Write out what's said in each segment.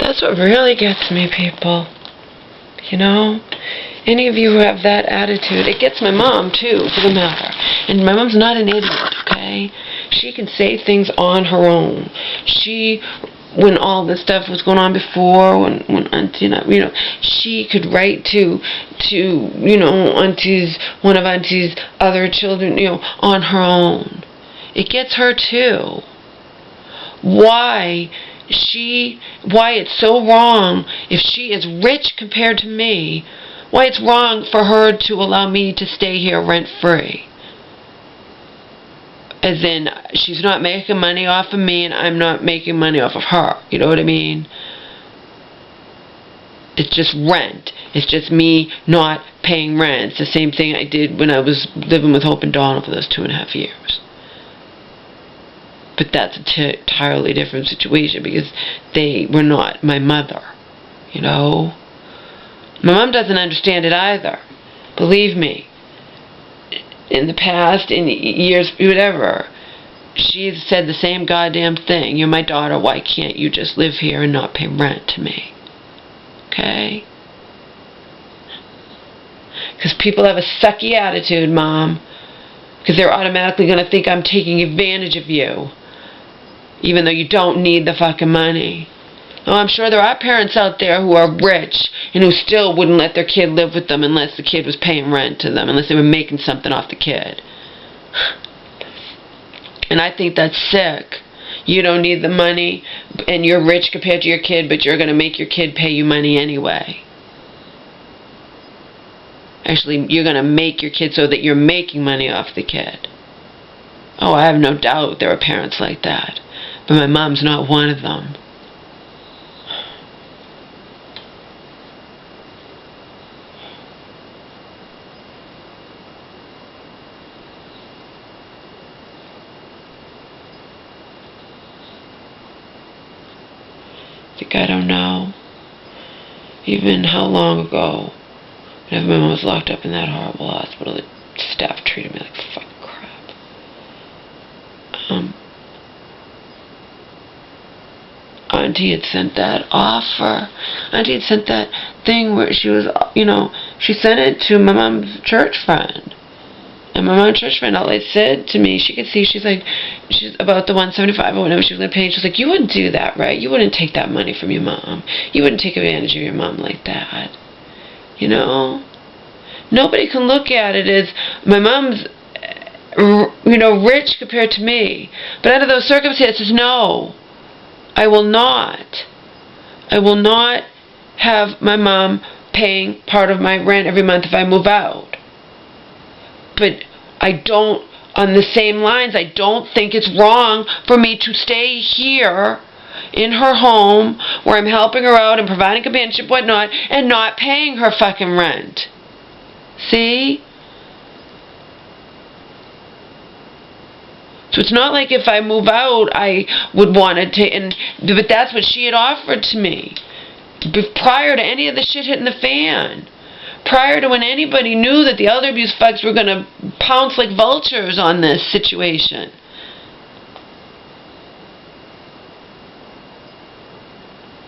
That's what really gets me, people. You know? Any of you who have that attitude, it gets my mom, too, for the matter. And my mom's not an idiot, okay? She can say things on her own. When all this stuff was going on before, when Auntie, she could write to Auntie's, one of Auntie's other children, on her own. It gets her, too. Why it's so wrong if she is rich compared to me, why it's wrong for her to allow me to stay here rent-free. As in, she's not making money off of me and I'm not making money off of her. You know what I mean? It's just rent. It's just me not paying rent. It's the same thing I did when I was living with Hope and Donald for those 2.5 years. But that's an entirely different situation because they were not my mother, you know. My mom doesn't understand it either. Believe me. In the past, in years, whatever, she's said the same goddamn thing. You're my daughter, why can't you just live here and not pay rent to me? Okay? Because people have a sucky attitude, Mom. Because they're automatically going to think I'm taking advantage of you. Even though you don't need the fucking money. Oh, I'm sure there are parents out there who are rich and who still wouldn't let their kid live with them unless the kid was paying rent to them, unless they were making something off the kid. And I think that's sick. You don't need the money and you're rich compared to your kid, but you're going to make your kid pay you money anyway. Actually, you're going to make your kid so that you're making money off the kid. Oh, I have no doubt there are parents like that. But my mom's not one of them. I don't know even how long ago, whenever my mom was locked up in that horrible hospital, the staff treated me like fucking crap. Auntie had sent that offer. Auntie had sent that thing where she was, she sent it to my mom's church friend. And my mom's church friend outright said to me, she could see, she's about the $175 or whatever she was going to pay. She's like, you wouldn't do that, right? You wouldn't take that money from your mom. You wouldn't take advantage of your mom like that. You know? Nobody can look at it as my mom's, rich compared to me. But under those circumstances, no. I will not. I will not have my mom paying part of my rent every month if I move out. But I don't, on the same lines, I don't think it's wrong for me to stay here in her home where I'm helping her out and providing companionship, whatnot, and not paying her fucking rent. See? So it's not like if I move out, I would want to take, but that's what she had offered to me. Prior to any of the shit hitting the fan. Prior to when anybody knew that the elder abuse fucks were going to pounce like vultures on this situation.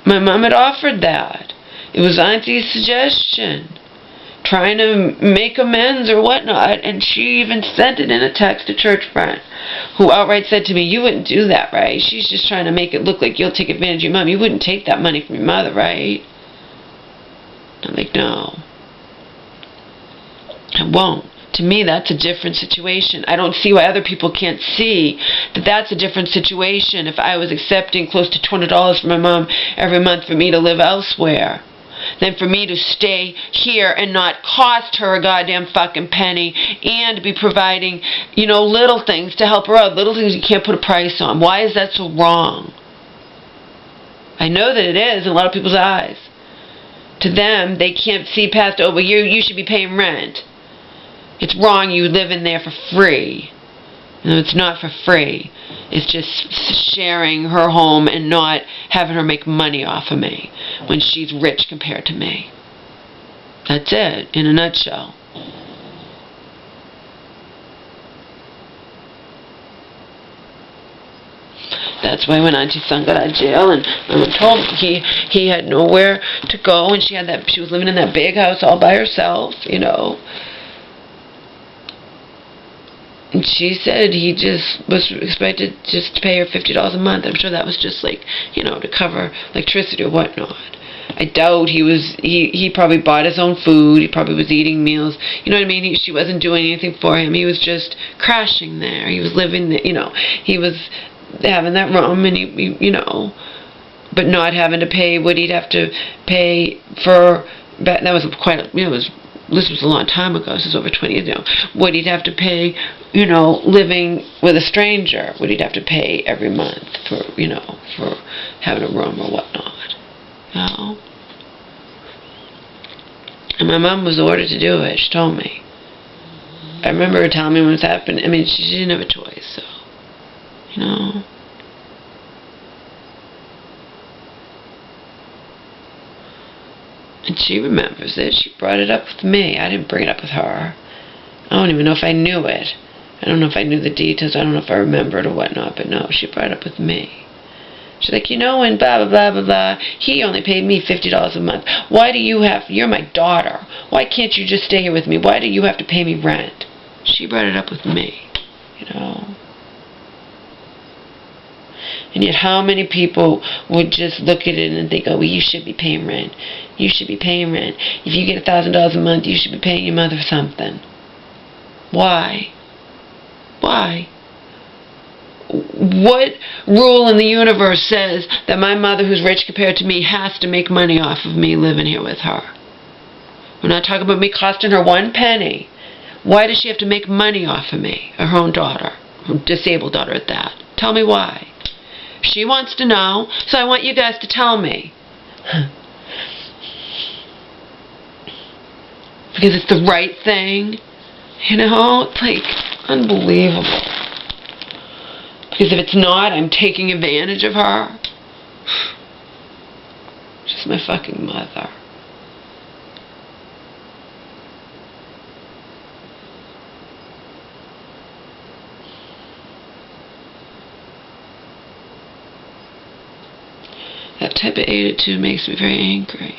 My mom had offered that. It was Auntie's suggestion. Trying to make amends or whatnot, and she even sent it in a text to church friend, who outright said to me, you wouldn't do that, right? She's just trying to make it look like you'll take advantage of your mom. You wouldn't take that money from your mother, right? I'm like, no. I won't. To me, that's a different situation. I don't see why other people can't see that that's a different situation if I was accepting close to $200 from my mom every month for me to live elsewhere than for me to stay here and not cost her a goddamn fucking penny and be providing, little things to help her out. Little things you can't put a price on. Why is that so wrong? I know that it is in a lot of people's eyes. To them, they can't see past, but you should be paying rent. It's wrong, you live in there for free. No, it's not for free. It's just sharing her home and not having her make money off of me when she's rich compared to me. That's it, in a nutshell. That's why when Auntie's son got out of jail and my mom told me he had nowhere to go, and she was living in that big house all by herself, you know. And she said he just was expected just to pay her $50 a month. I'm sure that was just like, you know, to cover electricity or whatnot. I doubt he probably bought his own food. He probably was eating meals. You know what I mean? She wasn't doing anything for him. He was just crashing there. He was living there, you know. He was having that room, and he you know, but not having to pay what he'd have to pay for. That was quite, you know, this was a long time ago. This is over 20 years ago. What he'd have to pay, you know, living with a stranger. What he'd have to pay every month for, you know, for having a room or whatnot. You know? And my mom was ordered to do it. She told me. I remember her telling me when it happened. I mean, she didn't have a choice, so, you know. And she remembers it. She brought it up with me. I didn't bring it up with her. I don't even know if I knew it. I don't know if I knew the details. I don't know if I remembered or whatnot, but no, she brought it up with me. She's like, you know, when blah, blah, blah, blah, blah, he only paid me $50 a month. Why do you have, you're my daughter. Why can't you just stay here with me? Why do you have to pay me rent? She brought it up with me, you know. And yet how many people would just look at it and think, oh, well, you should be paying rent. You should be paying rent. If you get $1,000 a month, you should be paying your mother something. Why? Why? What rule in the universe says that my mother, who's rich compared to me, has to make money off of me living here with her? We're not talking about me costing her one penny. Why does she have to make money off of me, or her own daughter, her disabled daughter at that? Tell me why. She wants to know, so I want you guys to tell me. Because it's the right thing. You know, it's like unbelievable. Because if it's not, I'm taking advantage of her. She's my fucking mother. That type of attitude makes me very angry.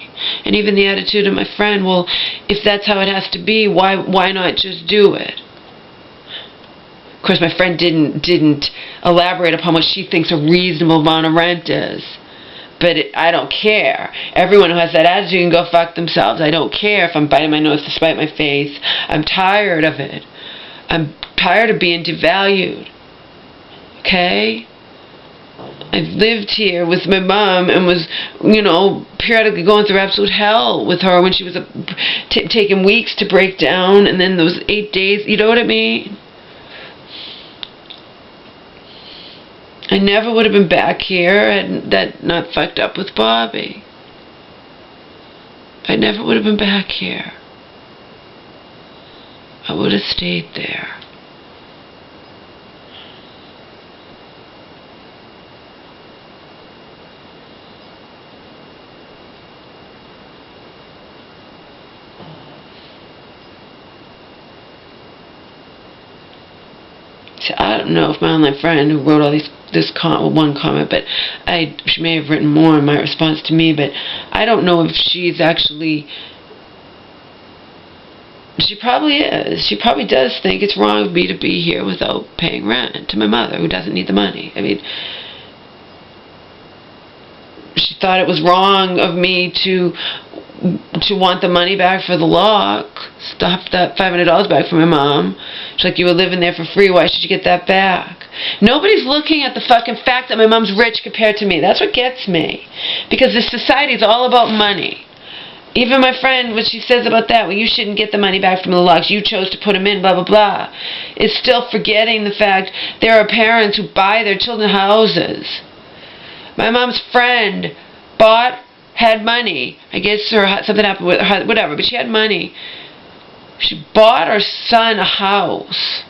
And even the attitude of my friend, well, if that's how it has to be, why not just do it? Of course, my friend didn't elaborate upon what she thinks a reasonable amount of rent is. But I don't care. Everyone who has that attitude can go fuck themselves. I don't care if I'm biting my nose to spite my face. I'm tired of it. I'm tired of being devalued. Okay? I've lived here with my mom and was, you know, periodically going through absolute hell with her when she was taking weeks to break down, and then those 8 days, you know what I mean? I never would have been back here had that not fucked up with Bobby. I never would have been back here. I would have stayed there. So I don't know if my online friend who wrote all one comment, but she may have written more in my response to me, but I don't know if she's actually, she probably is. She probably does think it's wrong of me to be here without paying rent to my mother who doesn't need the money. I mean, she thought it was wrong of me to want the money back for the lock. Stop that $500 back from my mom. She's like, you were living there for free. Why should you get that back? Nobody's looking at the fucking fact that my mom's rich compared to me. That's what gets me. Because this society is all about money. Even my friend, what she says about that, well, you shouldn't get the money back from the locks. You chose to put them in, blah, blah, blah. Is still forgetting the fact there are parents who buy their children houses. My mom's friend had money. I guess something happened with her, whatever, but she had money. She bought her son a house.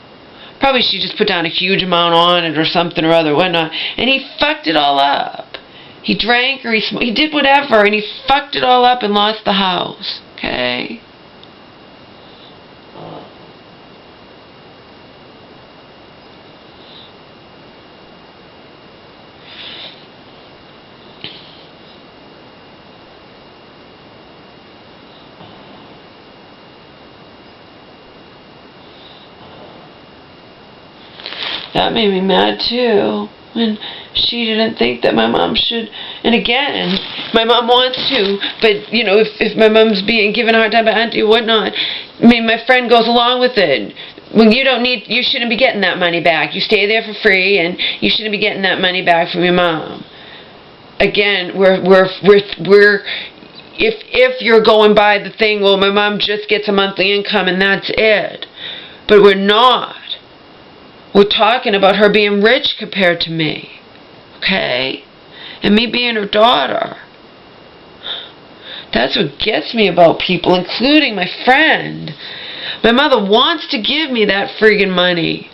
Probably she just put down a huge amount on it or something or other, whatnot. And he fucked it all up. He drank or he did whatever, and he fucked it all up and lost the house. Okay? That made me mad too. When she didn't think that my mom should. And again, my mom wants to, but you know, if my mom's being given a hard time by auntie or whatnot, I mean, my friend goes along with it. Well, you shouldn't be getting that money back. You stay there for free, and you shouldn't be getting that money back from your mom. Again, if you're going by the thing, well, my mom just gets a monthly income and that's it. But we're not. We're talking about her being rich compared to me. Okay? And me being her daughter. That's what gets me about people, including my friend. My mother wants to give me that friggin' money.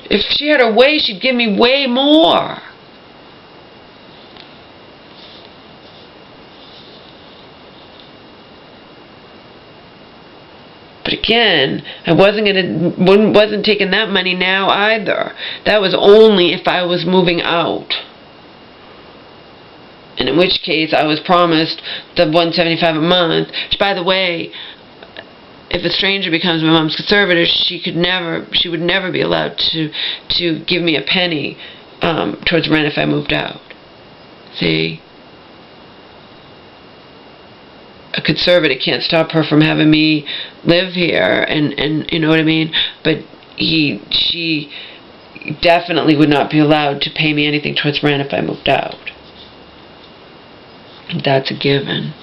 If she had her way, she'd give me way more. But again, I wasn't taking that money now either. That was only if I was moving out. And in which case I was promised the $175 a month. Which, by the way, if a stranger becomes my mom's conservator, she would never be allowed to give me a penny towards rent if I moved out. See? A conservator can't stop her from having me live here, and you know what I mean? But she definitely would not be allowed to pay me anything towards rent if I moved out. That's a given.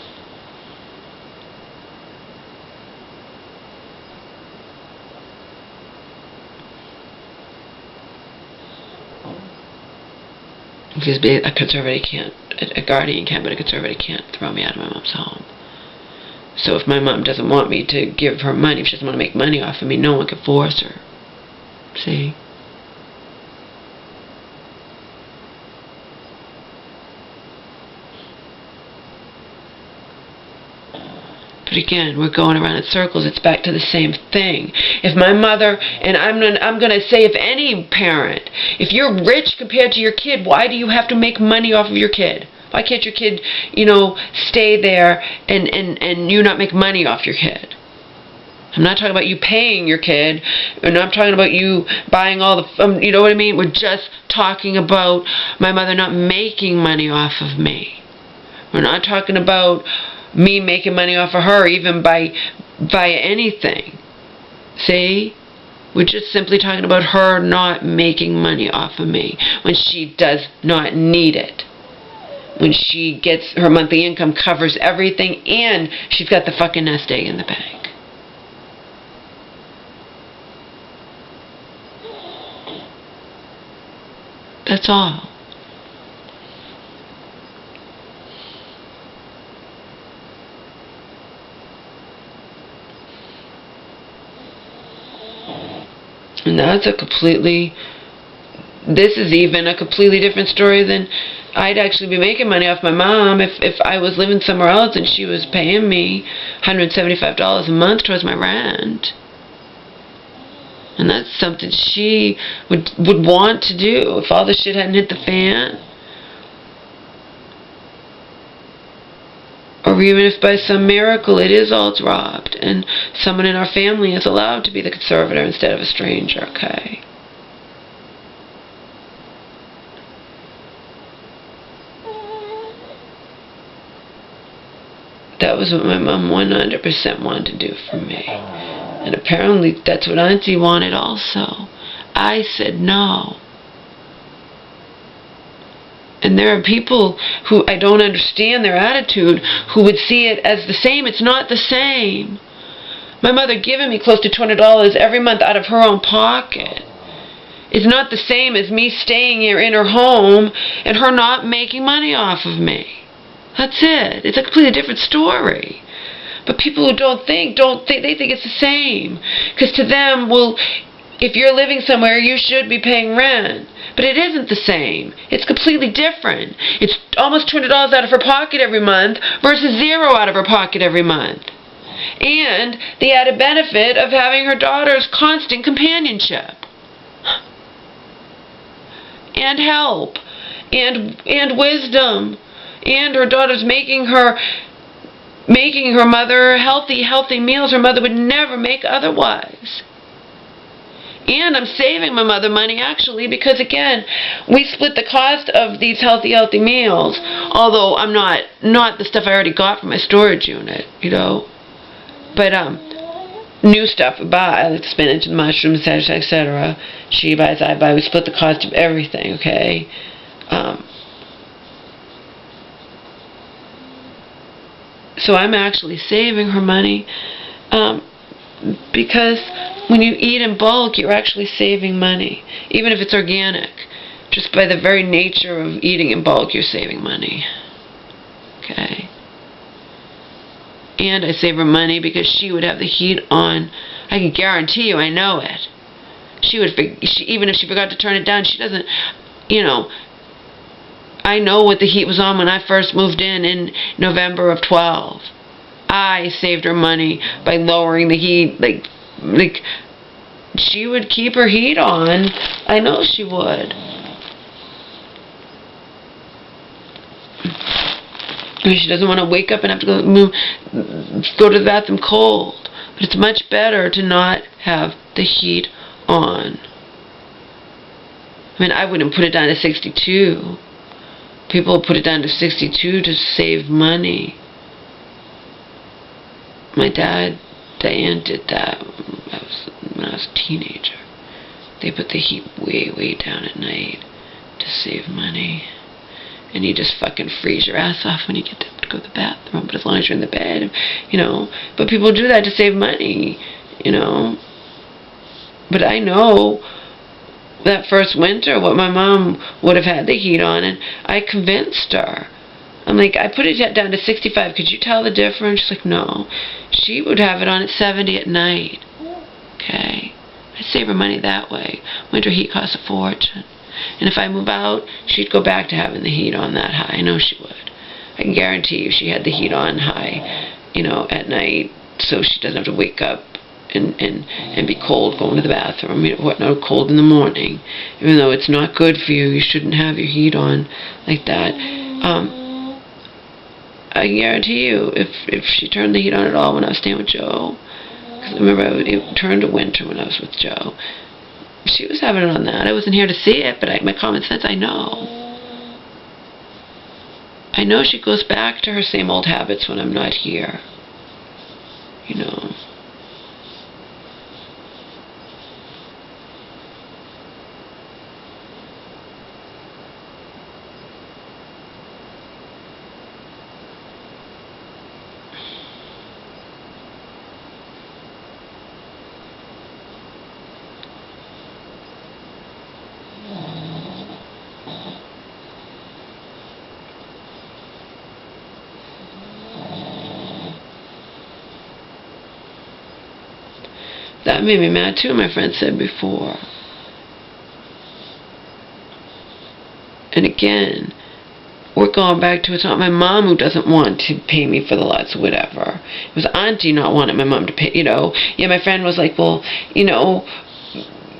Because a conservator can't, a guardian can, but a conservator can't throw me out of my mom's home. So if my mom doesn't want me to give her money, if she doesn't want to make money off of me, no one can force her. See? But again, we're going around in circles. It's back to the same thing. If my mother, and I'm going to say if any parent, if you're rich compared to your kid, why do you have to make money off of your kid? Why can't your kid, stay there and you not make money off your kid? I'm not talking about you paying your kid. I'm not talking about you buying all the, you know what I mean? We're just talking about my mother not making money off of me. We're not talking about me making money off of her, even by anything. See? We're just simply talking about her not making money off of me when she does not need it. When she gets her monthly income, covers everything, and she's got the fucking nest egg in the bank. That's all. And that's this is even a completely different story than I'd actually be making money off my mom if I was living somewhere else and she was paying me $175 a month towards my rent. And that's something she would want to do if all this shit hadn't hit the fan. Or even if by some miracle it is all dropped and someone in our family is allowed to be the conservator instead of a stranger, okay? That was what my mom 100% wanted to do for me. And apparently that's what Auntie wanted also. I said no. And there are people who I don't understand their attitude who would see it as the same. It's not the same. My mother giving me close to $200 every month out of her own pocket is not the same as me staying here in her home and her not making money off of me. That's it. It's a completely different story. But people who don't think, they think it's the same. Because to them, well, if you're living somewhere, you should be paying rent. But it isn't the same. It's completely different. It's almost $200 out of her pocket every month versus $0 out of her pocket every month. And the added benefit of having her daughter's constant companionship. And help. And wisdom. And her daughter's making her mother healthy meals her mother would never make otherwise. And I'm saving my mother money, actually, because, again, we split the cost of these healthy meals, although I'm not the stuff I already got from my storage unit, you know. But, new stuff we buy, like spinach and mushrooms, etc. She buys, I buy. We split the cost of everything, okay? So I'm actually saving her money, because when you eat in bulk, you're actually saving money, even if it's organic. Just by the very nature of eating in bulk, you're saving money. Okay? And I save her money because she would have the heat on. I can guarantee you, I know it. Even if she forgot to turn it down, she doesn't, you know. I know what the heat was on when I first moved in November of 12. I saved her money by lowering the heat. Like she would keep her heat on. I know she would. She doesn't want to wake up and have to go to the bathroom cold. But it's much better to not have the heat on. I mean, I wouldn't put it down to 62. People put it down to 62 to save money. My dad, Diane, did that when I was a teenager. They put the heat way, way down at night to save money. And you just fucking freeze your ass off when you get to go to the bathroom. But as long as you're in the bed, you know. But people do that to save money, you know. But I know that first winter what my mom would have had the heat on, and I convinced her. I'm like, I put it down to 65. Could you tell the difference? She's like, no. She would have it on at 70 at night. Okay? I save her money that way. Winter heat costs a fortune. And if I move out, she'd go back to having the heat on that high. I know she would. I can guarantee you she had the heat on high, you know, at night, so she doesn't have to wake up and be cold going to the bathroom, whatnot, cold in the morning. Even though it's not good for you, you shouldn't have your heat on like that. I guarantee you, if she turned the heat on at all when I was staying with Joe, because I remember it turned to winter when I was with Joe, she was having it on that. I wasn't here to see it, but my common sense, I know. I know she goes back to her same old habits when I'm not here. You know. That made me mad too, my friend said before. And again, we're going back to, it's not my mom who doesn't want to pay me for the lots or whatever. It was Auntie not wanting my mom to pay, you know. Yeah, my friend was like, well, you know,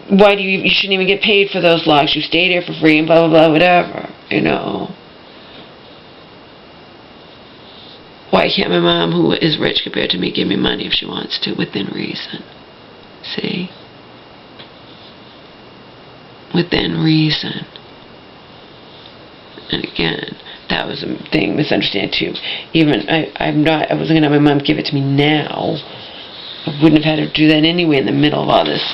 why do you shouldn't even get paid for those logs. You stayed here for free and blah, blah, blah, whatever, you know. Why can't my mom, who is rich compared to me, give me money if she wants to, within reason? See? Within reason. And again, that was a thing, misunderstand too. Even, I wasn't going to have my mom give it to me now. I wouldn't have had her do that anyway in the middle of all this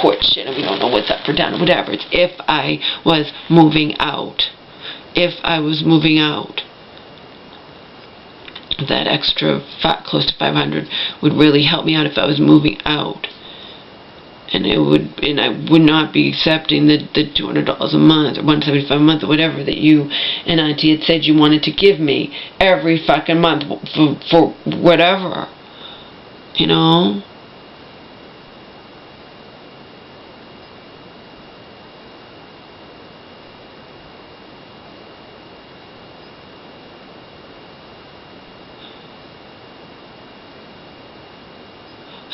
court shit, and we don't know what's up or down or whatever. It's if I was moving out. If I was moving out. That extra, close to 500 would really help me out if I was moving out. And I would not be accepting the $200 a month or $175 a month or whatever that you and Auntie had said you wanted to give me every fucking month for whatever, you know.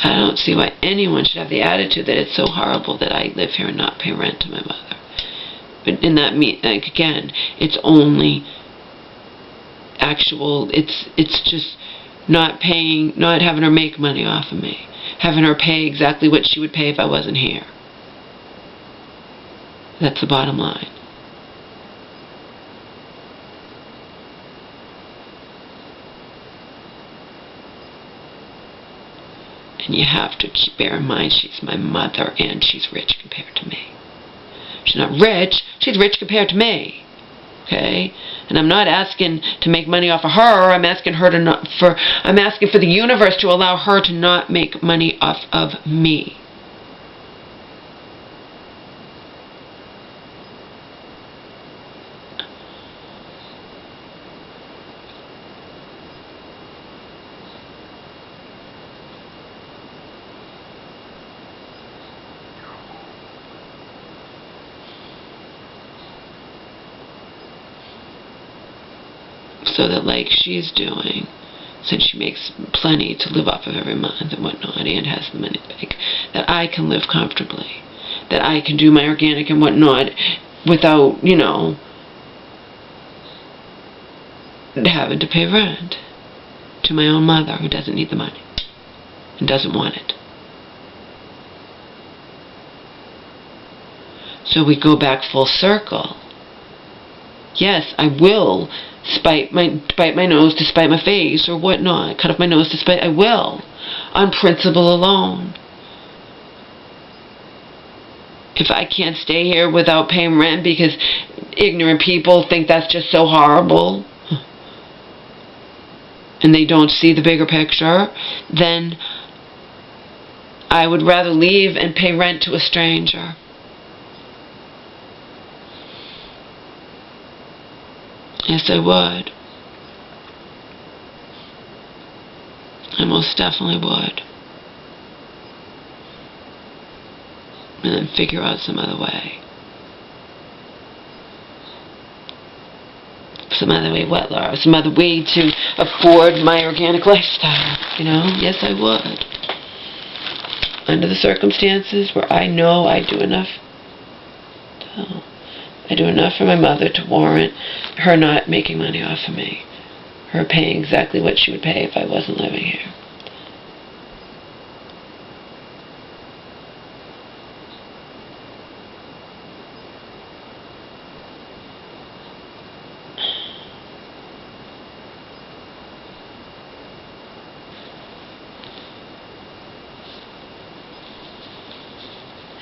I don't see why anyone should have the attitude that it's so horrible that I live here and not pay rent to my mother. But in that, like, again, it's only actual, it's just not paying, not having her make money off of me. Having her pay exactly what she would pay if I wasn't here. That's the bottom line. And you have to bear in mind she's my mother and she's rich compared to me. She's not rich, she's rich compared to me. Okay? And I'm not asking to make money off of her. I'm asking her to not I'm asking for the universe to allow her to not make money off of me. So that, like she's doing, since she makes plenty to live off of every month and whatnot, and has the money back, that I can live comfortably, that I can do my organic and whatnot without, you know, having to pay rent to my own mother who doesn't need the money and doesn't want it. So we go back full circle. Yes, I will bite my nose to spite my face or whatnot. Cut off my nose to spite. I will, on principle alone. If I can't stay here without paying rent because ignorant people think that's just so horrible, and they don't see the bigger picture, then I would rather leave and pay rent to a stranger. Yes, I would. I most definitely would. And then figure out some other way. Some other way, what, Laura? Some other way to afford my organic lifestyle, you know? Yes, I would. Under the circumstances where I know I do enough. So, I do enough for my mother to warrant her not making money off of me. Her paying exactly what she would pay if I wasn't living here.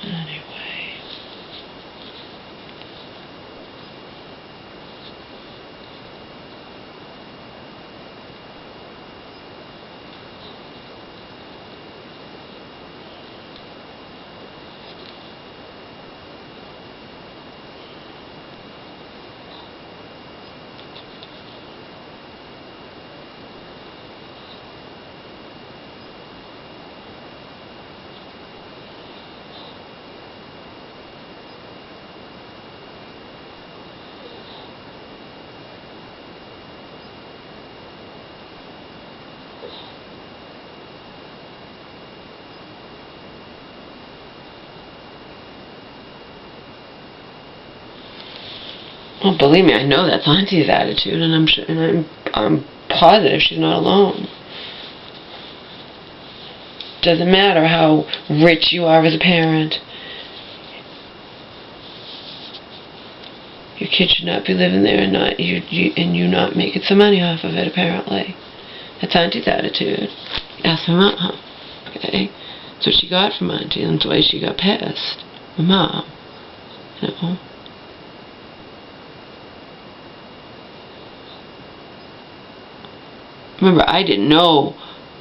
Anyway. Well, believe me, I know that's Auntie's attitude, and I'm positive she's not alone. Doesn't matter how rich you are as a parent. Your kid should not be living there and you not making some money off of it. Apparently, that's Auntie's attitude. Ask my mom. Okay, that's what she got from Auntie, and that's why she got pissed. My mom, you know. Remember, I didn't know.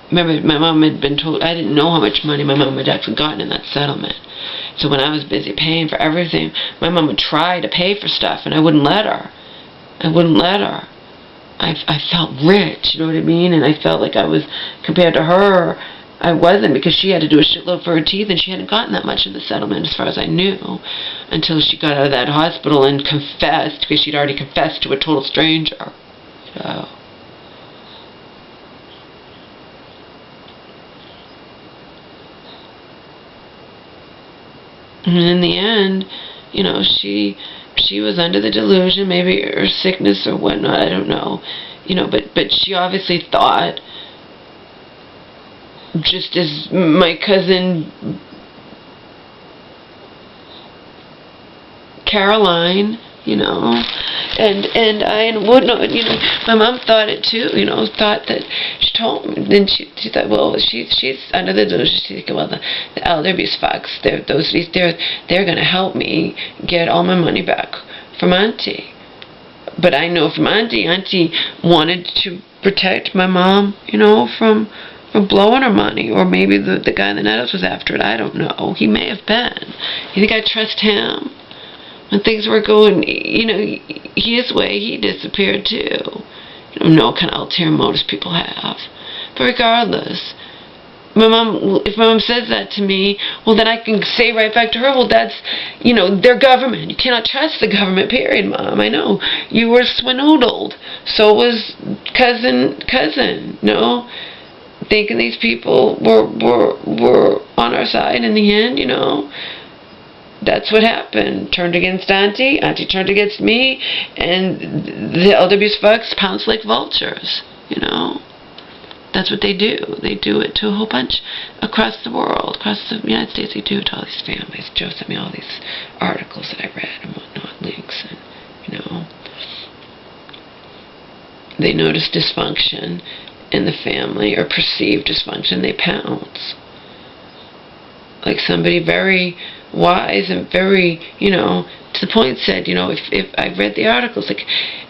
Remember, my mom had been told, I didn't know how much money my mom had actually gotten in that settlement. So when I was busy paying for everything, my mom would try to pay for stuff, and I wouldn't let her. I wouldn't let her. I felt rich, you know what I mean? And I felt like I was, compared to her, I wasn't, because she had to do a shitload for her teeth, and she hadn't gotten that much in the settlement, as far as I knew, until she got out of that hospital and confessed, because she'd already confessed to a total stranger. So... and in the end, you know, she was under the delusion, maybe her sickness or whatnot, I don't know, you know, but she obviously thought, just as my cousin Caroline, you know, and I would know, you know, my mom thought it too, you know, thought that she told me, then she thought, well, she's under the delusion, she's thinking, well, the elder abuse fucks, they're gonna help me get all my money back from Auntie. But I know from Auntie wanted to protect my mom, you know, from blowing her money, or maybe the guy in the Nettles was after it, I don't know. He may have been. You think I trust him? When things were going, you know, his way, he disappeared too. I don't know what kind of ulterior motives people have. But regardless, if my mom says that to me, well, then I can say right back to her, well, that's, you know, their government. You cannot trust the government, period, Mom. I know. You were swinoodled. So was cousin, no? Thinking these people were on our side in the end, you know? That's what happened. Turned against Auntie turned against me, and the LW's fucks pounce like vultures, you know? That's what they do. They do it to a whole bunch across the world, across the United States. They do it to all these families. Joe sent me all these articles that I read and whatnot, links, and, you know, they notice dysfunction in the family, or perceived dysfunction, they pounce. Like somebody very wise and very, you know, to the point said, you know, if I read the articles, like,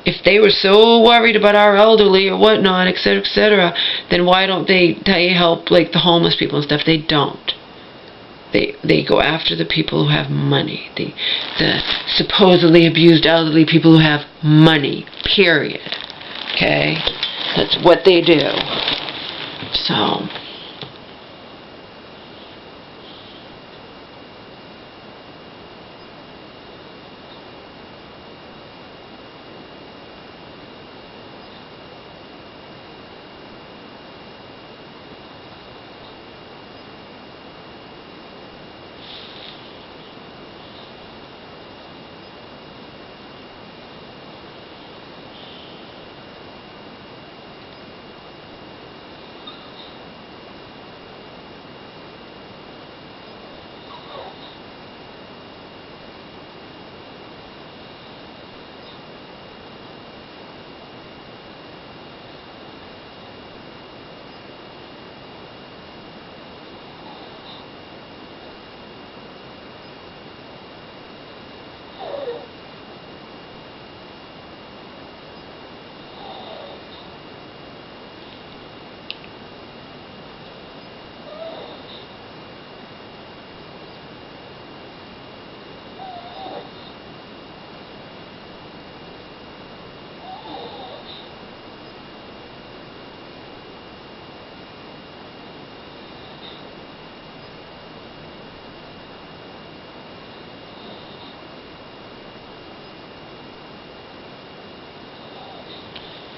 if they were so worried about our elderly or whatnot, etc., then why don't they help, like, the homeless people and stuff? They don't. They go after the people who have money, the supposedly abused elderly people who have money, period. Okay? That's what they do. So...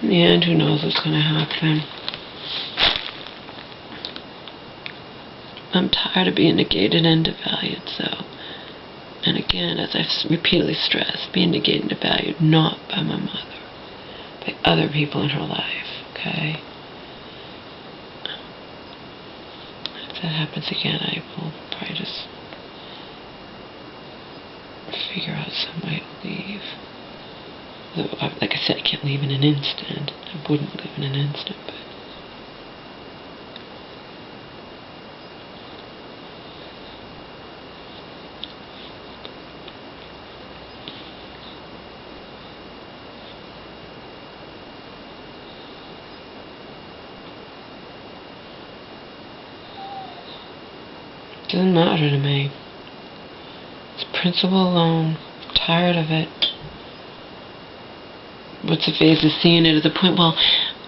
in the end, who knows what's going to happen. I'm tired of being negated and devalued, so. And again, as I've repeatedly stressed, being negated and devalued not by my mother, by other people in her life, okay? If that happens again, I will probably just figure out some way to leave. Like I said, I can't leave in an instant. I wouldn't live in an instant, but... it doesn't matter to me. It's principle alone. I'm tired of it. What's the phase of seeing it as a point, well,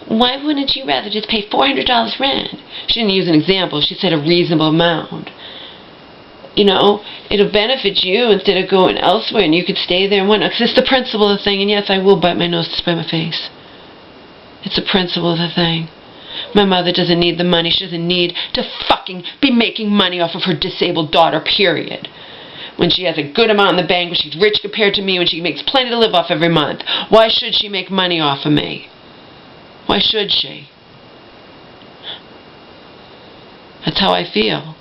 why wouldn't you rather just pay $400 rent? She didn't use an example. She said a reasonable amount. You know, it'll benefit you instead of going elsewhere, and you could stay there and whatnot. Because it's the principle of the thing, and yes, I will bite my nose to spite my face. It's the principle of the thing. My mother doesn't need the money. She doesn't need to fucking be making money off of her disabled daughter, period. When she has a good amount in the bank, when she's rich compared to me, when she makes plenty to live off every month. Why should she make money off of me? Why should she? That's how I feel.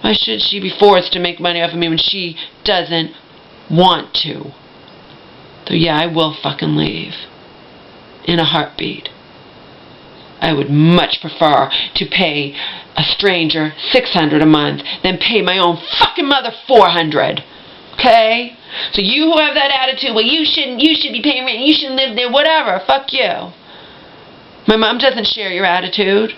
Why should she be forced to make money off of me when she doesn't want to. So yeah, I will fucking leave. In a heartbeat. I would much prefer to pay a stranger $600 a month than pay my own fucking mother $400. Okay? So you who have that attitude, well, you should be paying rent, you shouldn't live there, whatever, fuck you. My mom doesn't share your attitude.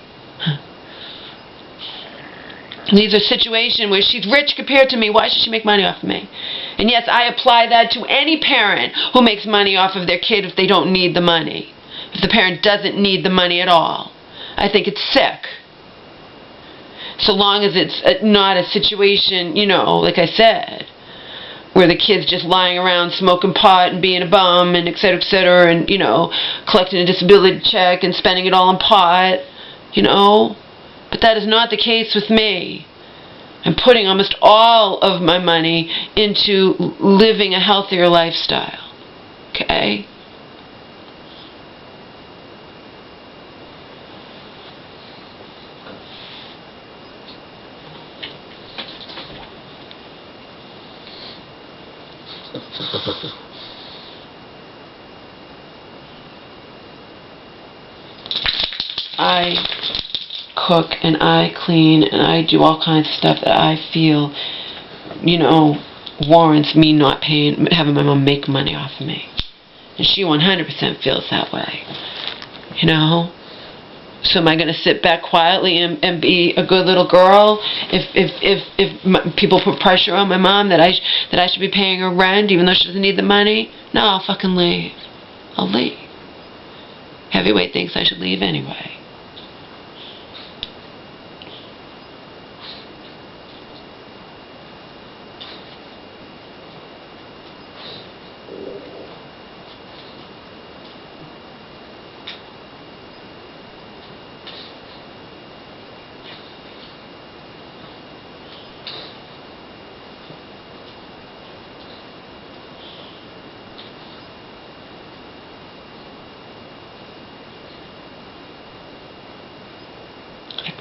These are situations where she's rich compared to me. Why should she make money off of me? And yes, I apply that to any parent who makes money off of their kid if they don't need the money. If the parent doesn't need the money at all. I think it's sick. So long as it's not a situation, you know, like I said, where the kid's just lying around smoking pot and being a bum and et cetera, and, you know, collecting a disability check and spending it all on pot, you know. But that is not the case with me. I'm putting almost all of my money into living a healthier lifestyle. Okay? I cook and I clean and I do all kinds of stuff that I feel, you know, warrants me not having my mom make money off of me. And she 100% feels that way. You know? So am I going to sit back quietly and be a good little girl if people put pressure on my mom that I should be paying her rent even though she doesn't need the money? No, I'll fucking leave. I'll leave. Heavyweight thinks I should leave anyway.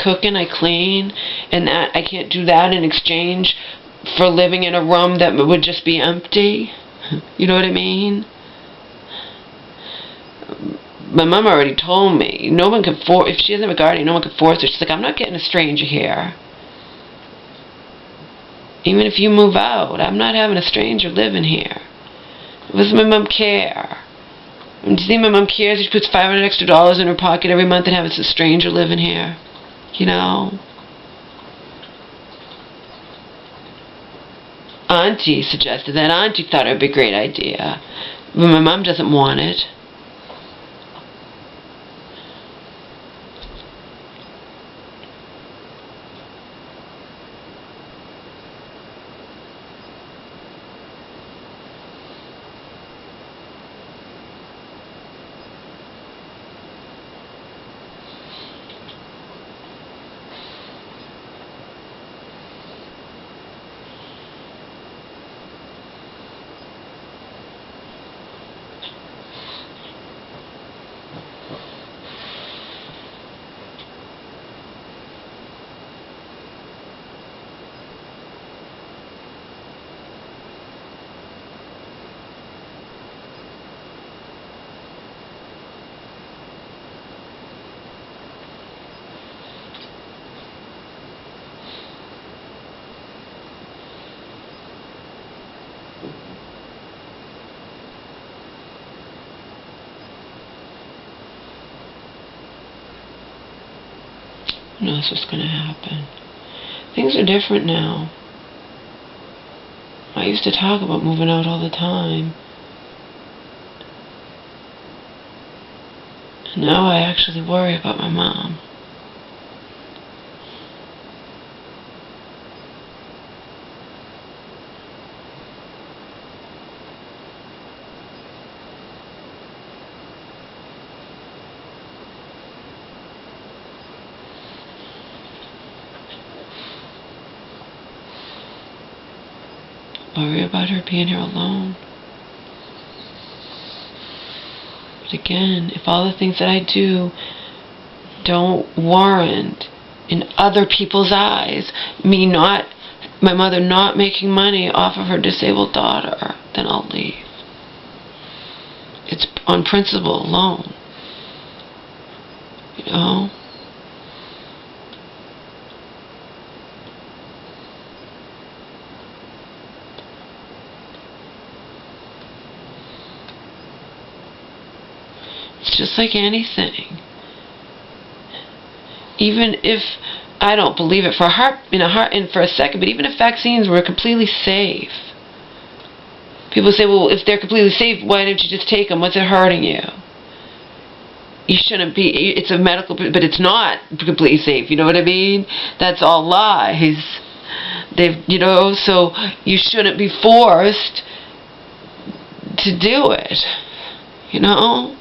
Cook and I clean, and that I can't do that in exchange for living in a room that would just be empty. You know what I mean? My mom already told me no one can force, if she doesn't have a guardian, no one can force her. She's like, I'm not getting a stranger here. Even if you move out, I'm not having a stranger living here. What does my mom care? Do you think my mom cares if she puts $500 extra in her pocket every month and has a stranger living here? You know? Auntie suggested that. Auntie thought it would be a great idea. But my mom doesn't want it. Who knows what's going to happen? Things are different now. I used to talk about moving out all the time. And now I actually worry about my mom. Worry about her being here alone. But again, if all the things that I do don't warrant, in other people's eyes, me not my mother not making money off of her disabled daughter, then I'll leave. It's on principle alone. You know? It's just like anything. Even if I don't believe it for a second, but even if vaccines were completely safe, people say, well, if they're completely safe, why don't you just take them? What's it hurting you? You shouldn't be. It's a medical, but it's not completely safe. You know what I mean? That's all lies. So you shouldn't be forced to do it. You know?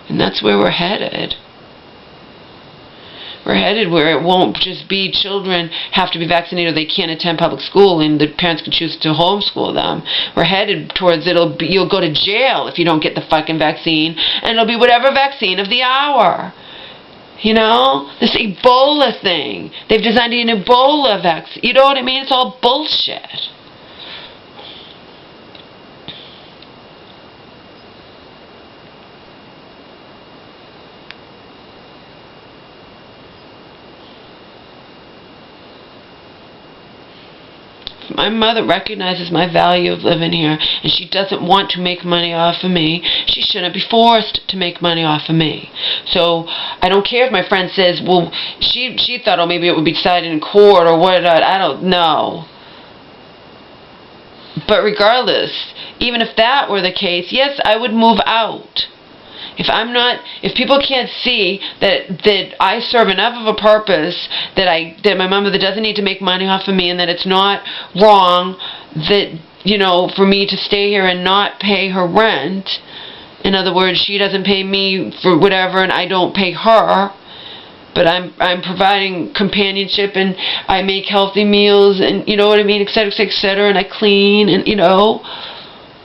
And that's where we're headed. We're headed where it won't just be children have to be vaccinated or they can't attend public school and the parents can choose to homeschool them. We're headed towards you'll go to jail if you don't get the fucking vaccine, and it'll be whatever vaccine of the hour. You know? This Ebola thing. They've designed an Ebola vaccine. You know what I mean? It's all bullshit. My mother recognizes my value of living here, and she doesn't want to make money off of me. She shouldn't be forced to make money off of me. So I don't care if my friend says, well, she thought, oh, maybe it would be decided in court or what. I don't know. But regardless, even if that were the case, yes, I would move out. If people can't see that I serve enough of a purpose that my mother doesn't need to make money off of me, and that it's not wrong that, for me to stay here and not pay her rent. In other words, she doesn't pay me for whatever and I don't pay her, but I'm providing companionship and I make healthy meals and you know what I mean, etc., etc., and I clean and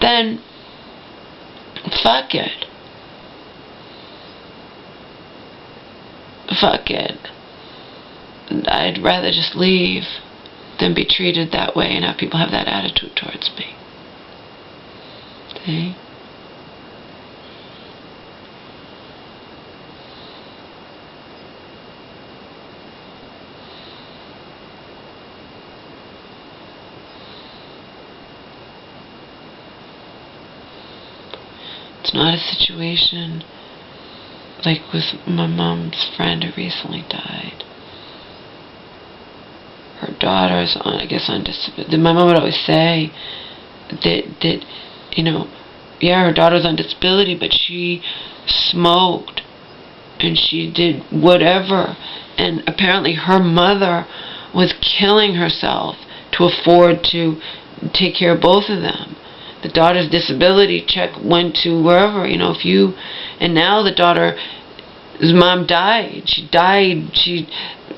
then fuck it. Fuck it. I'd rather just leave than be treated that way and have people have that attitude towards me. See? It's not a situation like with my mom's friend who recently died. Her daughter's on disability. My mom would always say that her daughter's on disability, but she smoked and she did whatever, and apparently her mother was killing herself to afford to take care of both of them. The daughter's disability check went to wherever, and now the daughter's mom died. She died.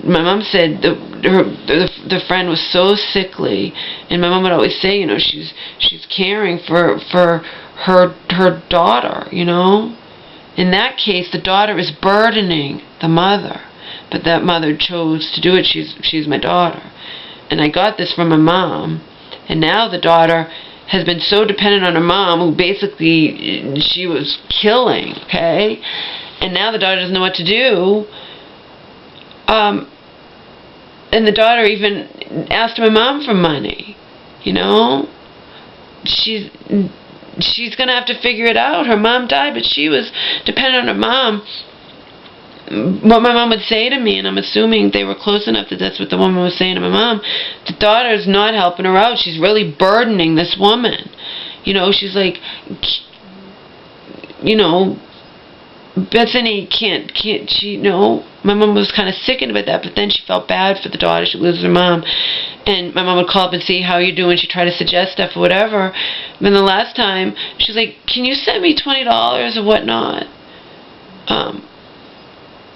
My mom said the friend was so sickly, and my mom would always say, she's caring for her daughter, In that case, the daughter is burdening the mother, but that mother chose to do it. She's my daughter. And I got this from my mom, and now the daughter has been so dependent on her mom, who basically she was killing, okay? And now the daughter doesn't know what to do. And the daughter even asked my mom for money, She's going to have to figure it out. Her mom died, but she was dependent on her mom. What my mom would say to me, and I'm assuming they were close enough that that's what the woman was saying to my mom, the daughter's not helping her out. She's really burdening this woman. She's like, Bethany can't she, my mom was kind of sickened about that, but then she felt bad for the daughter. She loses her mom. And my mom would call up and see how you're doing. She'd try to suggest stuff or whatever. Then the last time, she's like, can you send me $20 or whatnot?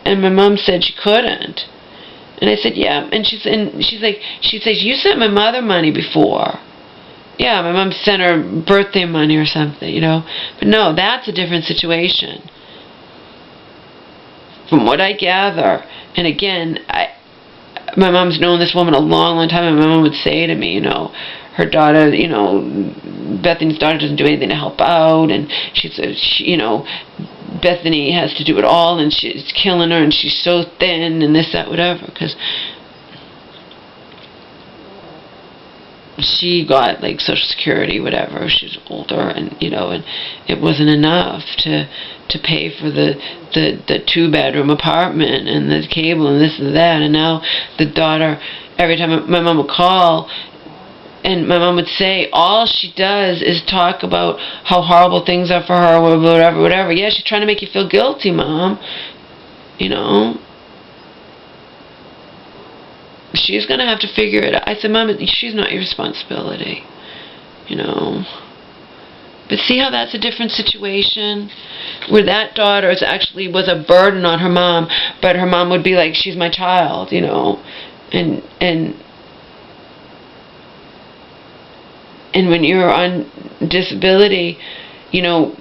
And my mom said she couldn't. And I said, yeah. And she says, you sent my mother money before. Yeah, my mom sent her birthday money or something, But no, that's a different situation. From what I gather, and again, my mom's known this woman a long, long time, and my mom would say to me, you know, her daughter, you know, Bethany's daughter doesn't do anything to help out, and she, you know, Bethany has to do it all, and she's killing her, and she's so thin, and this, that, whatever, because she got, like, Social Security, whatever. She was older, and, you know, and it wasn't enough to pay for the 2-bedroom apartment and the cable and this and that. And now the daughter, every time my mom would call, and my mom would say, all she does is talk about how horrible things are for her, whatever, whatever. Yeah, she's trying to make you feel guilty, Mom. You know? She's going to have to figure it out. I said, Mom, she's not your responsibility. You know? But see how that's a different situation? Where that daughter was a burden on her mom, but her mom would be like, she's my child, you know? And when you're on disability, you know,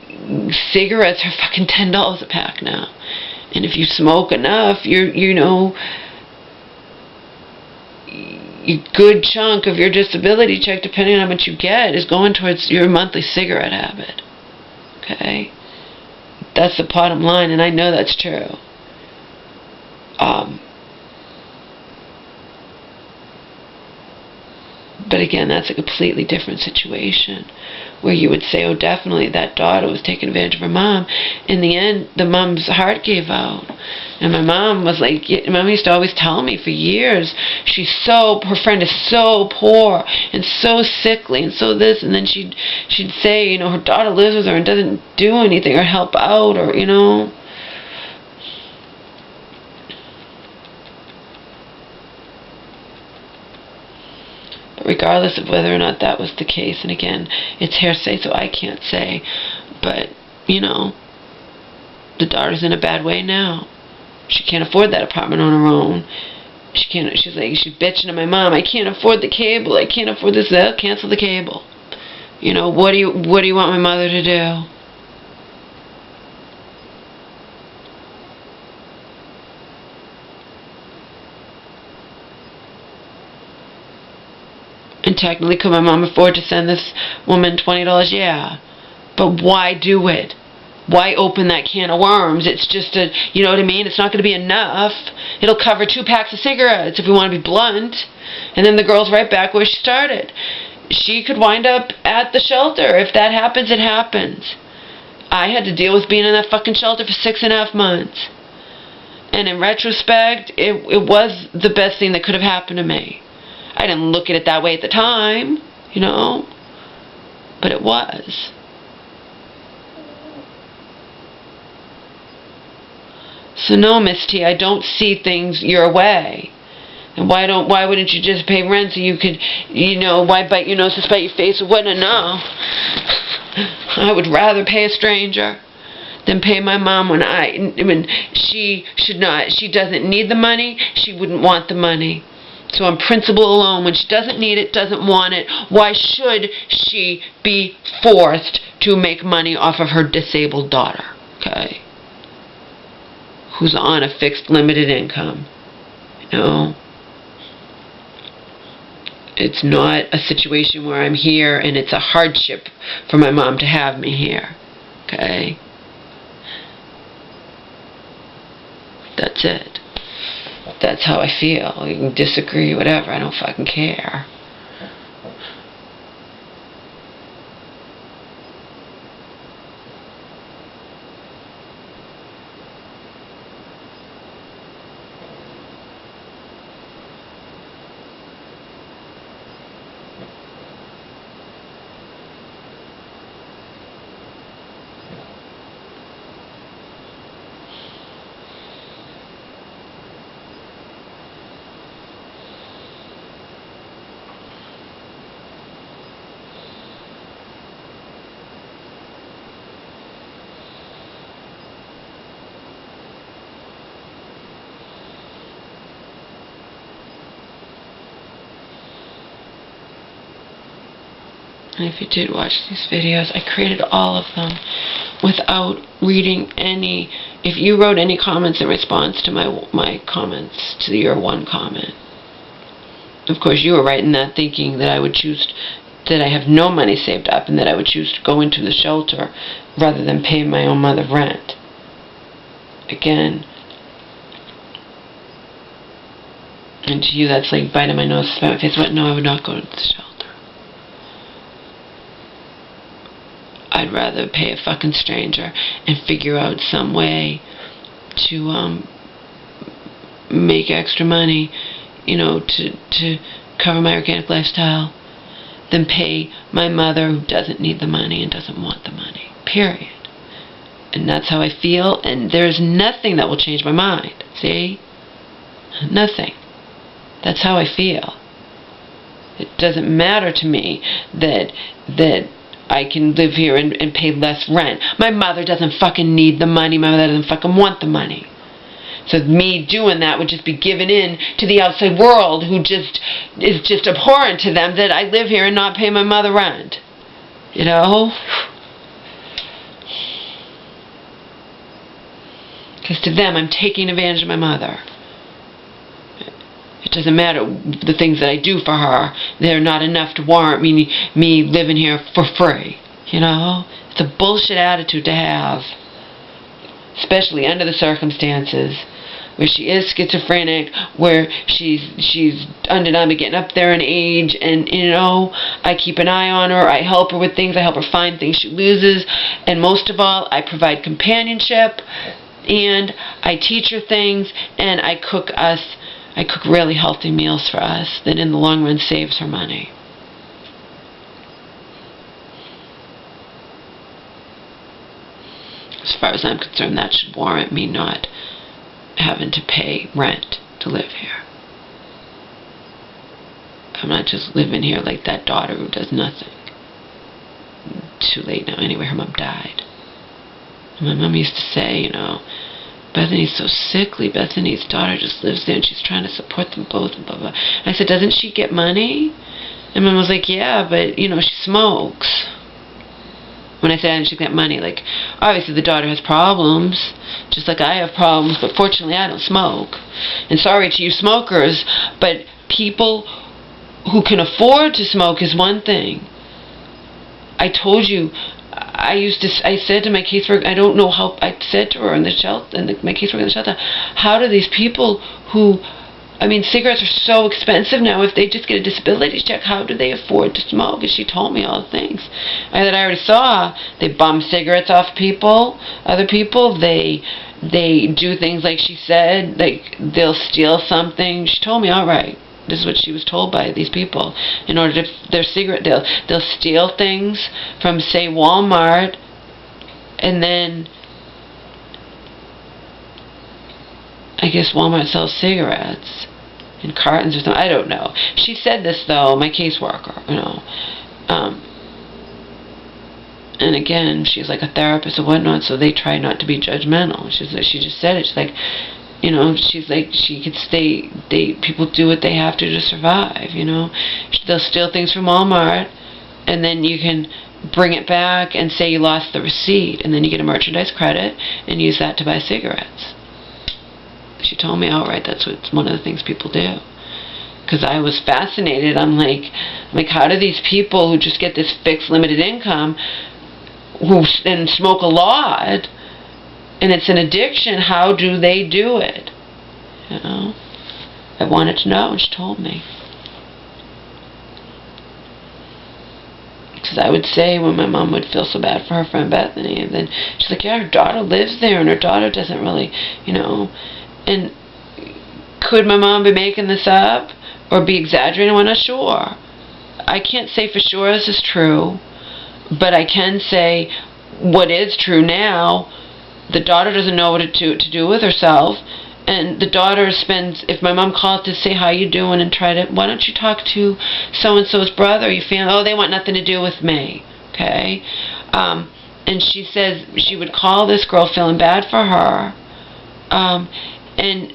cigarettes are fucking $10 a pack now. And if you smoke enough, you know, a good chunk of your disability check, depending on how much you get, is going towards your monthly cigarette habit. Okay? That's the bottom line, and I know that's true. But again, that's a completely different situation, where you would say, oh, definitely that daughter was taking advantage of her mom. In the end, the mom's heart gave out. And my mom was like, Mom used to always tell me for years, her friend is so poor and so sickly and so this, and then she'd say, you know, her daughter lives with her and doesn't do anything or help out, or, you know. Regardless of whether or not that was the case, and again, it's hearsay, so I can't say, but, you know, the daughter's in a bad way now. She can't afford that apartment on her own. She's bitching to my mom, I can't afford the cable, I can't afford this, that, cancel the cable. You know, what do you want my mother to do? And technically, could my mom afford to send this woman $20? Yeah. But why do it? Why open that can of worms? It's just you know what I mean? It's not going to be enough. It'll cover 2 packs of cigarettes, if we want to be blunt. And then the girl's right back where she started. She could wind up at the shelter. If that happens, it happens. I had to deal with being in that fucking shelter for 6.5 months. And in retrospect, it was the best thing that could have happened to me. I didn't look at it that way at the time, you know, but it was. So no, Miss T, I don't see things your way. And why wouldn't you just pay rent so you could, you know, why bite your nose to spite your face? Wouldn't know. I would rather pay a stranger than pay my mom when she doesn't need the money, she wouldn't want the money. So on principle alone, when she doesn't need it, doesn't want it, why should she be forced to make money off of her disabled daughter, okay? Who's on a fixed limited income, you know? It's not a situation where I'm here and it's a hardship for my mom to have me here, okay? That's it. That's how I feel. You can disagree, whatever. I don't fucking care. And if you did watch these videos, I created all of them without reading any. If you wrote any comments in response to my comments, to your one comment, Of course, you were right in that, thinking that I would choose, that I have no money saved up, and that I would choose to go into the shelter rather than pay my own mother rent. Again, and to you that's like biting my nose, spit my face. What? No, I would not go to the shelter. I'd rather pay a fucking stranger and figure out some way to make extra money, you know, to cover my organic lifestyle, than pay my mother who doesn't need the money and doesn't want the money. Period. And that's how I feel, and there's nothing that will change my mind. See? Nothing. That's how I feel. It doesn't matter to me that I can live here and pay less rent. My mother doesn't fucking need the money. My mother doesn't fucking want the money. So me doing that would just be giving in to the outside world, who just is just abhorrent to them that I live here and not pay my mother rent. You know? Because to them, I'm taking advantage of my mother. It doesn't matter the things that I do for her. They're not enough to warrant me living here for free. You know? It's a bullshit attitude to have. Especially under the circumstances where she is schizophrenic, where she's undeniably getting up there in age, and, you know, I keep an eye on her, I help her with things, I help her find things she loses, and most of all, I provide companionship, and I teach her things, and I cook really healthy meals for us that in the long run saves her money. As far as I'm concerned, that should warrant me not having to pay rent to live here. I'm not just living here like that daughter who does nothing. Too late now anyway, her mom died. And my mom used to say, you know, Bethany's so sickly, Bethany's daughter just lives there and she's trying to support them both and blah blah. And I said, doesn't she get money? And mom was like, yeah, but, you know, she smokes. When I said she get money, like, obviously the daughter has problems, just like I have problems, but fortunately I don't smoke. And sorry to you smokers, but people who can afford to smoke is one thing. I told you, I said to my caseworker, I don't know how, I said to her in the shelter, my caseworker in the shelter, how do these people who, I mean, cigarettes are so expensive now. If they just get a disability check, how do they afford to smoke? And she told me all the things that I already saw. They bum cigarettes off people, other people. They do things like she said, like they'll steal something. She told me, all right, this is what she was told by these people. In order to their cigarette, they'll steal things from, say, Walmart, and then I guess Walmart sells cigarettes in cartons or something. I don't know. She said this, though, my caseworker, you know. And again, she's like a therapist or whatnot, so they try not to be judgmental. She just said it. She's like, you know, she's like, she could stay, people do what they have to survive, you know. They'll steal things from Walmart, and then you can bring it back and say you lost the receipt, and then you get a merchandise credit and use that to buy cigarettes. She told me outright that's one of the things people do. Because I was fascinated. I'm like, how do these people who just get this fixed limited income, who and smoke a lot, and it's an addiction, how do they do it? You know? I wanted to know, and she told me. Because I would say when my mom would feel so bad for her friend Bethany, and then she's like, yeah, her daughter lives there, and her daughter doesn't really, you know. And could my mom be making this up or be exaggerating? Well, not sure. I can't say for sure this is true, but I can say what is true now. The daughter doesn't know what to do with herself, and the daughter spends, if my mom calls to say how you doing and try to, why don't you talk to so-and-so's brother, your family? Oh, they want nothing to do with me. Okay? And she says she would call this girl feeling bad for her. And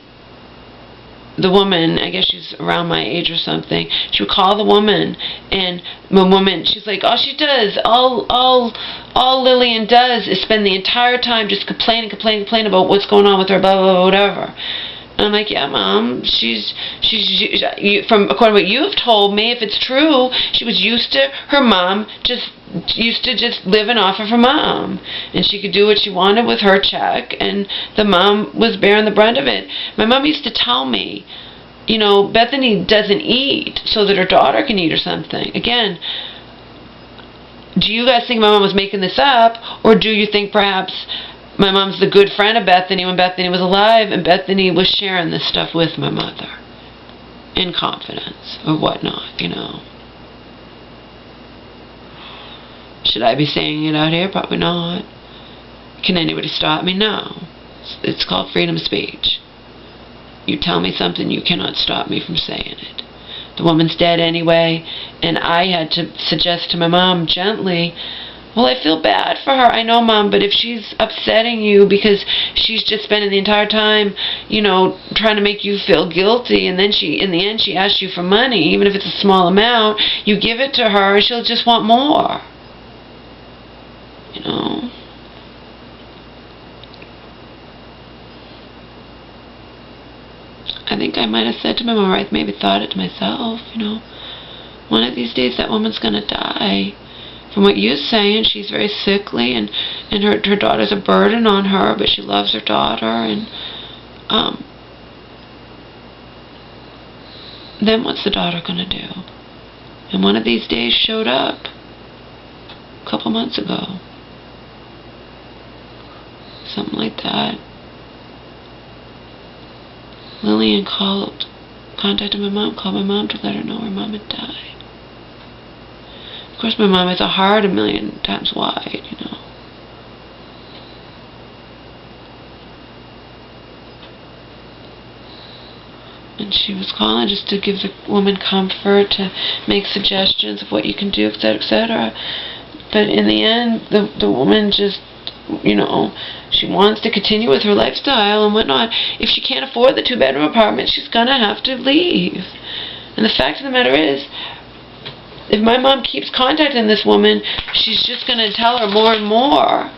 the woman, I guess she's around my age or something, she would call the woman, and the woman, she's like, all she does, all Lillian does is spend the entire time just complaining about what's going on with her, blah, blah, blah, whatever. And I'm like, yeah, Mom, from according to what you've told me, if it's true, she was used to her mom, just living off of her mom. And she could do what she wanted with her check, and the mom was bearing the brunt of it. My mom used to tell me, you know, Bethany doesn't eat so that her daughter can eat or something. Again, do you guys think my mom was making this up, or do you think perhaps my mom's the good friend of Bethany when Bethany was alive, and Bethany was sharing this stuff with my mother in confidence or whatnot, you know? Should I be saying it out here? Probably not. Can anybody stop me? No. It's called freedom of speech. You tell me something, you cannot stop me from saying it. The woman's dead anyway, and I had to suggest to my mom gently, well, I feel bad for her. I know, Mom, but if she's upsetting you because she's just spending the entire time, you know, trying to make you feel guilty, and then in the end, she asks you for money, even if it's a small amount, you give it to her, and she'll just want more. You know? I think I might have said to my mom, or I maybe thought it to myself, you know, one of these days that woman's going to die. From what you're saying, she's very sickly, and her daughter's a burden on her, but she loves her daughter, and then what's the daughter going to do? And one of these days showed up a couple months ago. Something like that. Lillian contacted my mom, called my mom to let her know her mom had died. Of course, my mom has a heart 1,000,000 times wide, you know. And she was calling just to give the woman comfort, to make suggestions of what you can do, etc., etc. But in the end, the woman just, you know, she wants to continue with her lifestyle and whatnot. If she can't afford the 2-bedroom apartment, she's going to have to leave. And the fact of the matter is, if my mom keeps contacting this woman, she's just going to tell her more and more.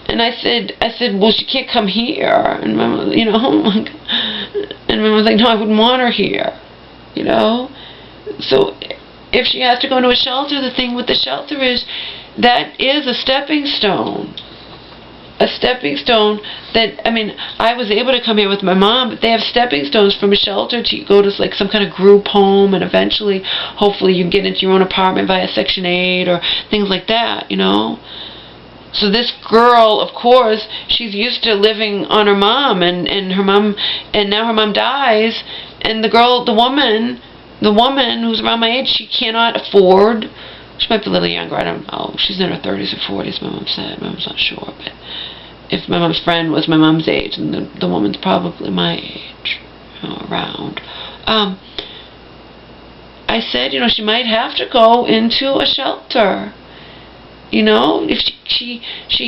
And I said, well, she can't come here. And my mom, you know, and my mom was like, no, I wouldn't want her here, you know. So if she has to go into a shelter, the thing with the shelter is that is a stepping stone. A stepping stone that, I mean, I was able to come here with my mom, but they have stepping stones from a shelter to go to like some kind of group home, and eventually, hopefully, you can get into your own apartment via Section 8 or things like that, you know. So this girl, of course, she's used to living on her mom, and now her mom dies, and the woman who's around my age, she cannot afford. She might be a little younger, I don't know. She's in her 30s or 40s, my mom said. My mom's not sure, but if my mom's friend was my mom's age, and the woman's probably my age, you know, around. I said, you know, she might have to go into a shelter. You know, if she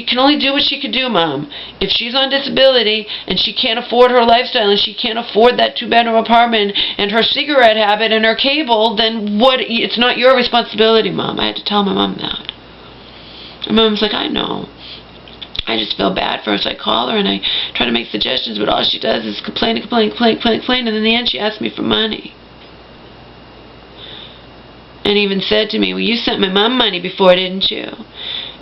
can only do what she can do, Mom. If she's on disability and she can't afford her lifestyle and she can't afford that 2-bedroom apartment and her cigarette habit and her cable, then it's not your responsibility, Mom. I had to tell my mom that. And Mom's like, I know. I just feel bad for her, so I call her and I try to make suggestions, but all she does is complain, and in the end she asks me for money. And even said to me, well, you sent my mom money before, didn't you?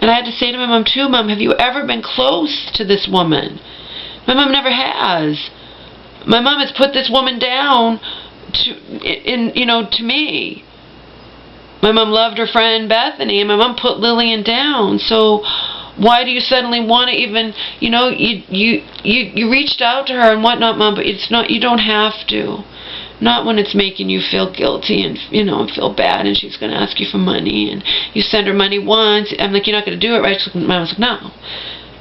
And I had to say to my mom, too, Mom, have you ever been close to this woman? My mom never has. My mom has put this woman down to me. My mom loved her friend Bethany, and my mom put Lillian down. So why do you suddenly want to even, you know, you reached out to her and whatnot, Mom, but it's not, you don't have to. Not when it's making you feel guilty and, you know, feel bad, and she's going to ask you for money, and you send her money once. I'm like, you're not going to do it, right? My mom's like, no.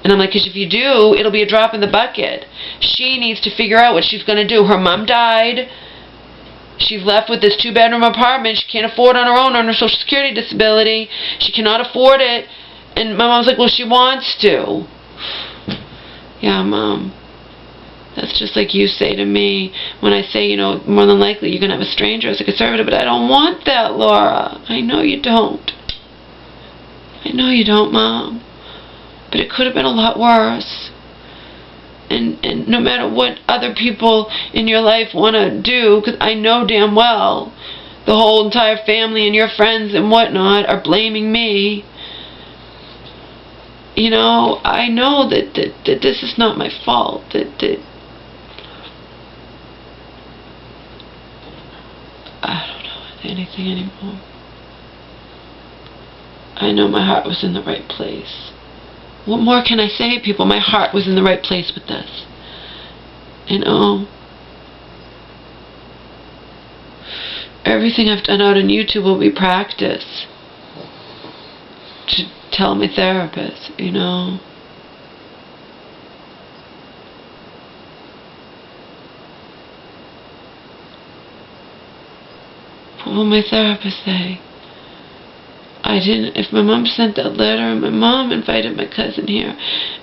And I'm like, because if you do, it'll be a drop in the bucket. She needs to figure out what she's going to do. Her mom died. She's left with this 2-bedroom apartment. She can't afford on her own on her Social Security disability. She cannot afford it. And my mom's like, well, she wants to. Yeah, Mom. That's just like you say to me when I say, you know, more than likely you're going to have a stranger as a conservative, but I don't want that, Laura. I know you don't. I know you don't, Mom. But it could have been a lot worse. And no matter what other people in your life want to do, because I know damn well the whole entire family and your friends and whatnot are blaming me. You know, I know that this is not my fault. That I don't know anything anymore. I know my heart was in the right place. What more can I say, people? My heart was in the right place with this. You know, everything I've done out on YouTube will be practice to tell my therapist, you know. What will my therapist say? If my mom sent that letter, and my mom invited my cousin here,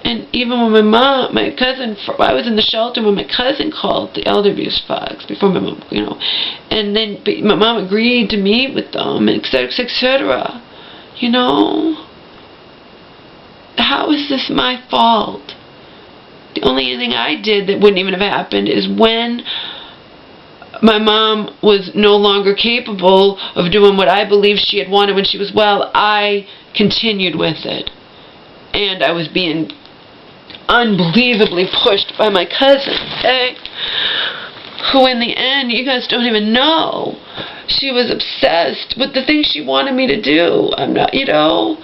and even when my cousin, I was in the shelter when my cousin called the elder abuse folks before my mom, you know, and then my mom agreed to meet with them, etc., etc. You know, how is this my fault? The only thing I did that wouldn't even have happened is when my mom was no longer capable of doing what I believed she had wanted when she was well, I continued with it. And I was being unbelievably pushed by my cousin, okay? Who in the end, you guys don't even know, she was obsessed with the things she wanted me to do. I'm not, you know.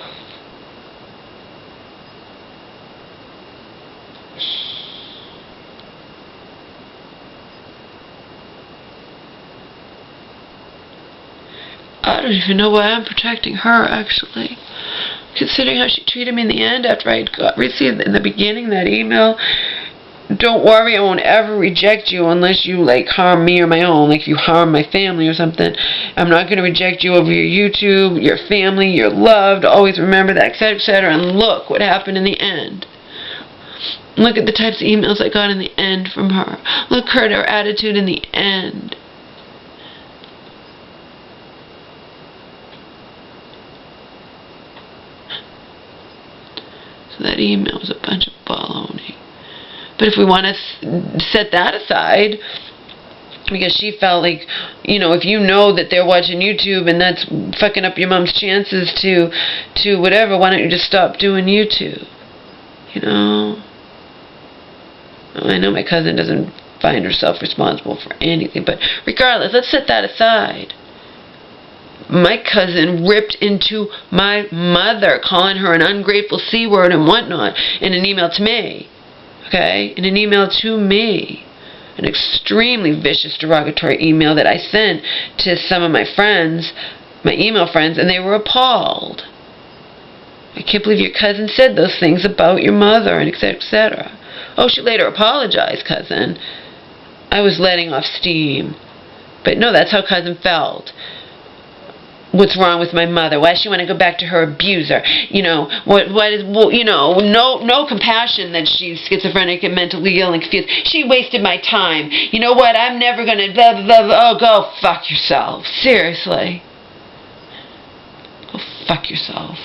I don't even know why I'm protecting her, actually. Considering how she treated me in the end after I received in the beginning that email. Don't worry, I won't ever reject you unless you, like, harm me or my own. Like, if you harm my family or something. I'm not going to reject you over your YouTube, your family, you're loved. Always remember that, etc., etc. And look what happened in the end. Look at the types of emails I got in the end from her. Look at her attitude in the end. So that email was a bunch of baloney. But if we want to set that aside, because she felt like, you know, if you know that they're watching YouTube and that's fucking up your mom's chances to whatever, why don't you just stop doing YouTube? You know? I know my cousin doesn't find herself responsible for anything, but regardless, let's set that aside. My cousin ripped into my mother, calling her an ungrateful C-word and whatnot in an email to me. Okay? In an email to me. An extremely vicious, derogatory email that I sent to some of my friends, my email friends, and they were appalled. I can't believe your cousin said those things about your mother, and etc., etc. Oh, she later apologized, cousin. I was letting off steam. But no, that's how cousin felt. What's wrong with my mother? Why does she want to go back to her abuser? You know, you know, no compassion that she's schizophrenic and mentally ill and confused. She wasted my time. You know what? I'm never going to blah, blah, blah. Oh, go fuck yourself. Seriously. Go fuck yourself.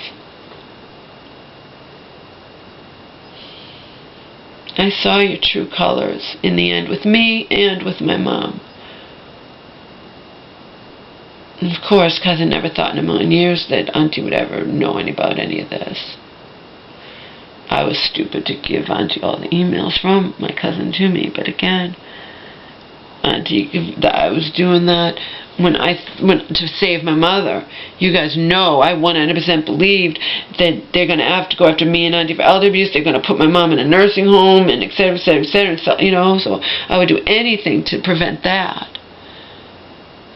I saw your true colors in the end with me and with my mom. And of course, cousin never thought in a million years that auntie would ever know about any of this. I was stupid to give auntie all the emails from my cousin to me, but again, auntie, I was doing that when to save my mother. You guys know I 100% believed that they're going to have to go after me and auntie for elder abuse. They're going to put my mom in a nursing home and etc., etc., etc. So, you know, so I would do anything to prevent that.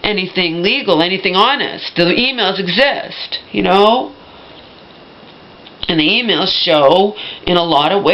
Anything legal, anything honest. The emails exist, you know? And the emails show in a lot of ways